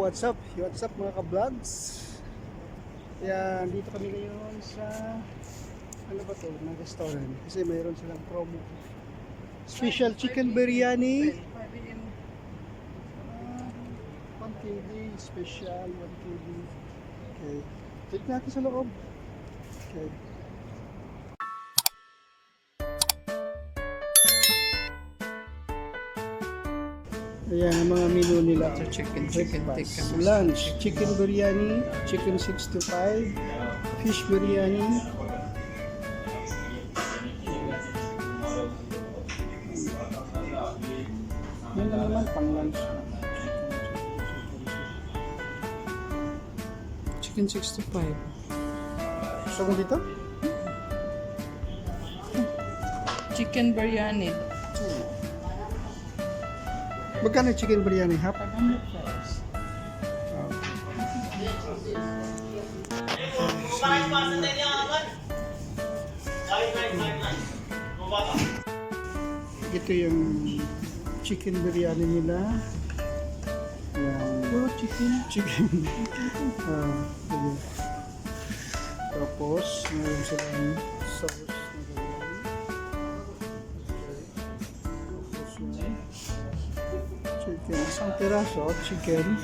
what's up? What's up mga ka-vlogs? Yan, dito kami ngayon sa ano ba to, ng restaurant kasi mayroon silang promo. Special chicken biryani. 1 kg, special 1 kg. Okay. Check natin sa loob. Okay. Ayan ang mga menu nila. Chicken Breakfast, lunch, chicken biryani, chicken 65, fish biryani. Yan lang naman pang lunch. Chicken 65. Gusto mo dito? Chicken biryani. Magkano yung chicken biryani? Half? 500 pesos. Ito yung chicken biryani nila. Yan. Puro chicken. Chicken. Sige. Tapos, meron silang sauce na gawin. Tapos yun. Chicken. Isang piraso, chicken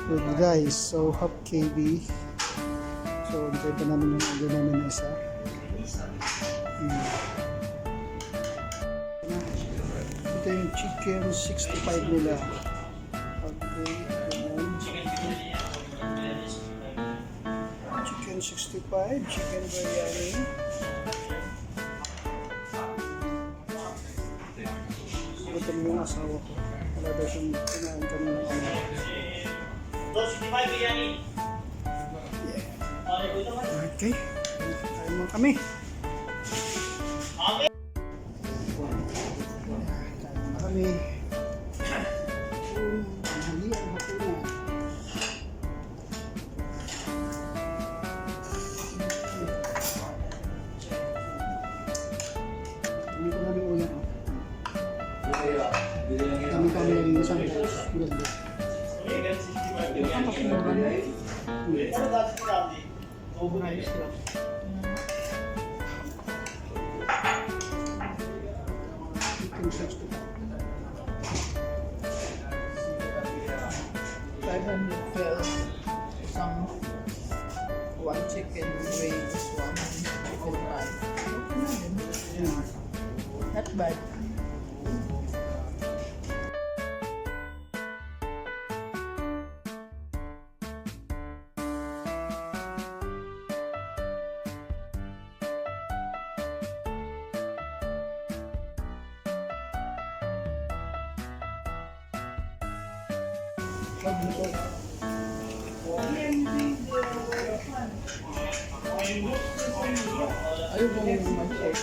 with rice. So, half kg. So, antay pa namin yung order namin na isa. Ito yung chicken 65 nila. Okay. Chicken 65, chicken biryani. Ito yung asawa ko. Wala daw siyang kinain kami ng ano. 265 biryani. Okay. Kain mo kami. Kami. Tanghalian, hapunan. Hindi ko namin ulan. Kami rin isang ganda. Ang pakinuran. Ayos lang. Chicken 65. 500 pesos. Isang one chicken wings, one chicken rice. Okay na din. Not bad. Ayaw mo mag-check.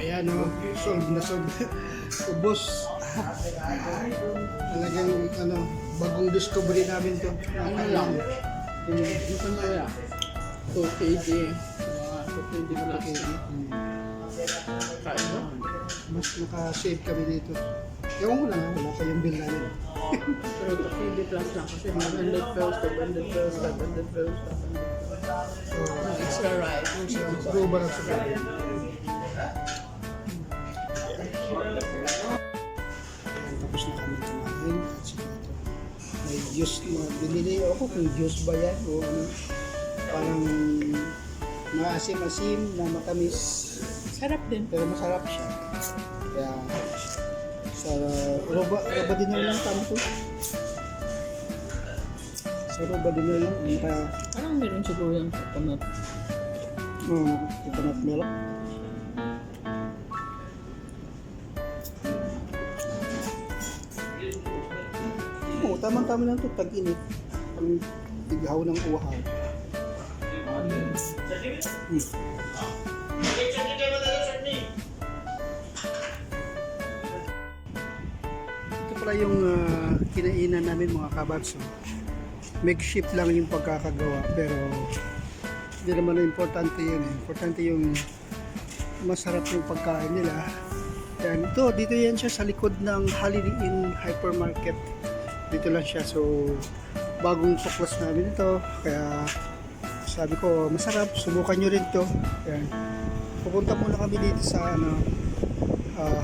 Ayan o, sold na sold. Ubos. Talagang ano, bagong discovery namin to. Ano lang? Dito na yan. 2 kg. Mga 2 kg na kg. Kain mo? Mas naka-save kami dito. Ewan ko lang, wala pa yung bill namin. Pero 2 kg plus lang kasi 100 pesos, 200 pesos, 500 pesos, 500 pesos. Ang extra rice. Siguro ba lang sa kanya? Tapos na kami kumain. May juice na binili ako kung juice ba yan o ano. Parang maasim-asim na matamis. Sarap din. Pero masarap siya. Kaya sa roba din na lang kami to. Sa roba din na lang. Anong meron siguro yung coconut? Coconut milk. Oo, tamang-tama lang ito, tag-init. Pang tighaw ng uhaw. Ito pala yung kinainan namin mga kabats. Makeshift lang yung pagkakagawa pero hindi naman importante yun. Importante yung masarap yung pagkain nila. Yan, dito yan siya sa likod ng Holiday Inn Hypermarket. Dito lang siya. So, bagong tuklas namin ito. Kaya sabi ko, masarap. Subukan nyo rin to. Yan. Pupunta muna kami dito sa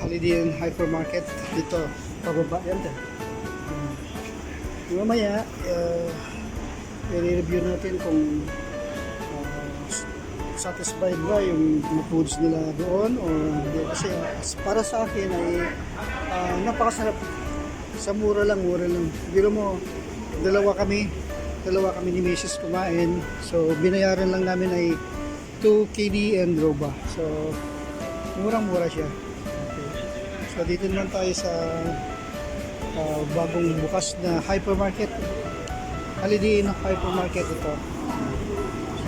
Holiday Inn Hypermarket. Dito, pababa yan. Mamaya, i-review natin kung satisfied ba yung foods nila doon o hindi. Kasi para sa akin ay napakasarap. Sa mura lang. Biro mo, dalawa kami ni Mrs. kumain. So binayaran lang namin ay 2 KD and Roba. So murang-mura siya. Okay. So dito naman tayo sa bagong bukas na hypermarket. Holiday Inn Hypermarket ito.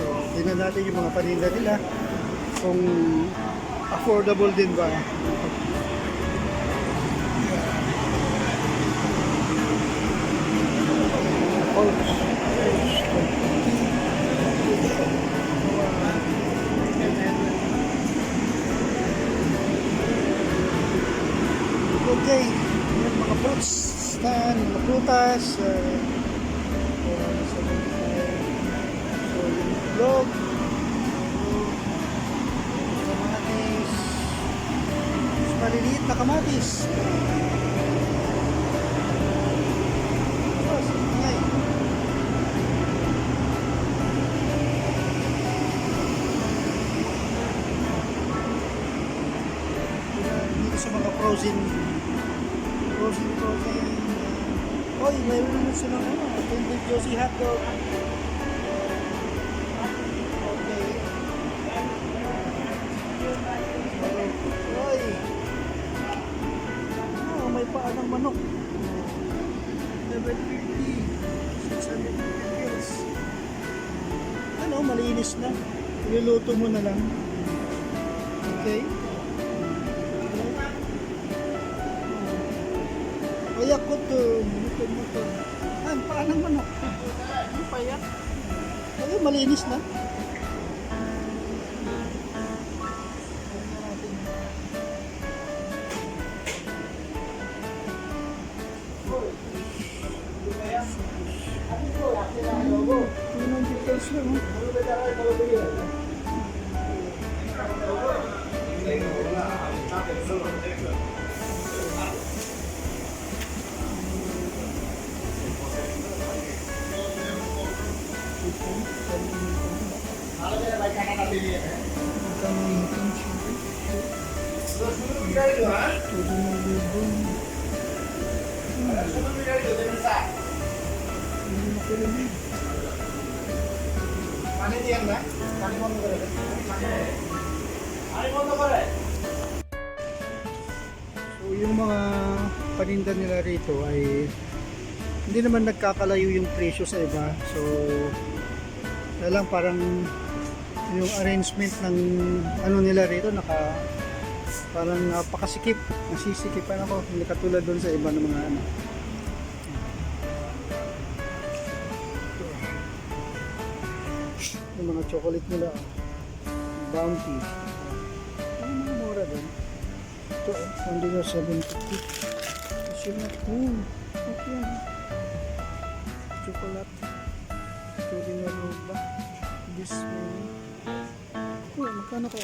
So, tingnan natin yung mga paninda nila kung affordable din ba. Okay, yung mga fruits stand, mga prutas, so yung vlog, kamatis, mas maliliit na kamatis. Dito sa mga frozen. Oy, mayroon naman silang Tender Josie hotdog. Okay. Oy. May paa ng manok. 750. 650 pills. Malinis na. Iluluto mo na lang. Okay. Kaya ko to, motor. Paa ng manok. Ano pa yan? Malinis na. Tunang details lang. So yung mga paninda nila rito ay hindi naman nagkakalayo yung presyo sa iba. So lang parang yung arrangement ng nila rito parang napakasikip, nasisikipan ako, hindi katulad doon sa iba ng mga yung mga chocolate nila, Bounty, mga mura din. Ito, hindi na 750. Kasi na okay. Chocolate, ito din na Roba, this way. Magkano ko?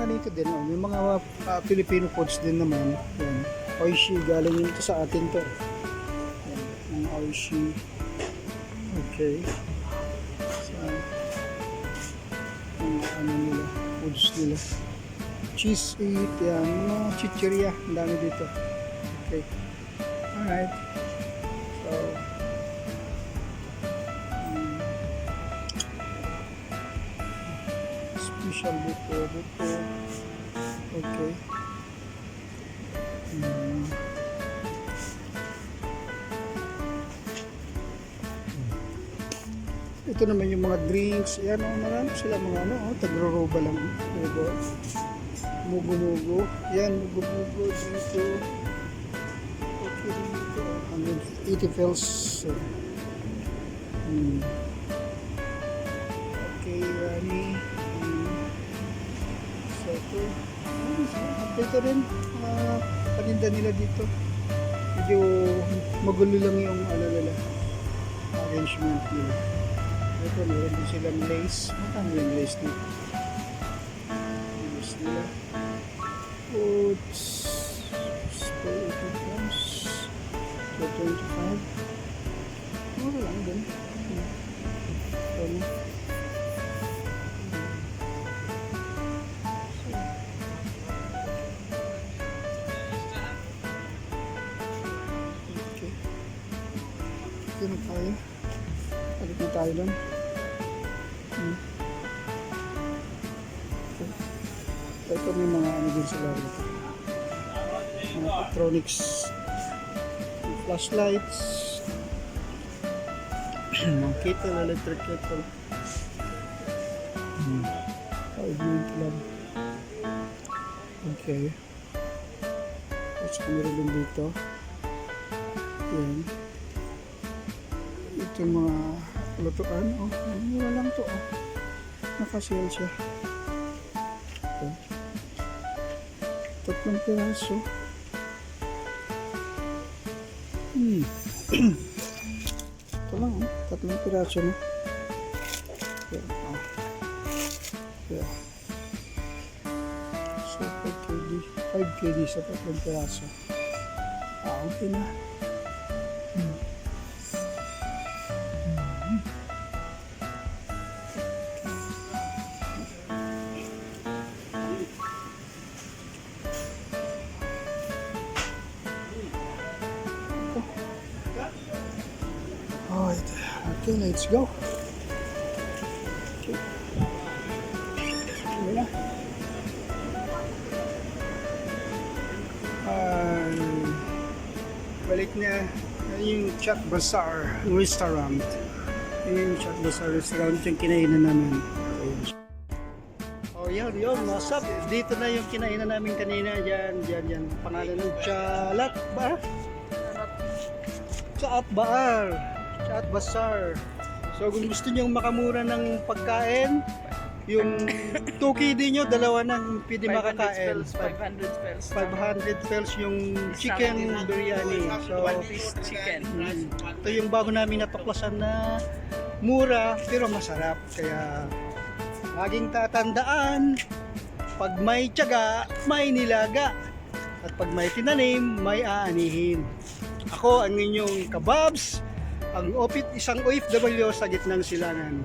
Dito din, may mga Filipino foods din naman. Yan. Oishi, galing ito sa atin to. Yan, Oishi. Okay. So, nila, foods nila. Cheese eat, yan, mga chichirya, ang dami dito. Okay. Alright. So, special buko. Okay. Hmm. Ito naman yung mga drinks. Ayan, oh, marami sila mga ano, oh, tagro-roba lang. Diba? Mugo-mugo. Yan, mugo-mugo dito. Okay dito. 180 fels. Okay, Rani. So, ito. Ito rin. Paninda nila dito. Medyo magulo lang yung ano nila. Arrangement nila. Ito, meron din silang lace. Matang yung lace dito. Lace nila. Oats. For 80 grams. For 25. Mura lang din. Ano? Okay. Ito na tayo. Balik na tayo lang. Okay. Ito may mga ano din sila rito. Mga electronics. Flashlights. Mga kettle, electric kettle. Power lang. Okay. Tapos meron din dito. Yan. Ito yung mga lutuan. Oh, mura lang to. Oh. Nakasale siya. Okay. 3 piraso. Ito lang, oh. 3 piraso na. Yan, oh. Yeah. So, 5 kg sa 3 piraso. Okay na. Alright, okay, let's go. Okay. Wala. Balik na yung Chat Bazaar Restaurant. Yung Chat Bazaar Restaurant yung kinainan namin. Oh, yun, masap. Dito na yung kinainan namin kanina. Yan. Pangalan ng Chalat ba? Chat Bazaar. So kung gusto nyo makamura ng pagkain, yung 2 KD nyo, dalawa nang pwede makakain. 500 pesos yung chicken biryani. So, chicken. Ito yung bago namin natuklasan na mura pero masarap. Kaya laging tatandaan, pag may tiyaga, may nilaga. At pag may tinanim, may aanihin. Ako ang inyong kababs, ang isang OFW sa gitnang silangan.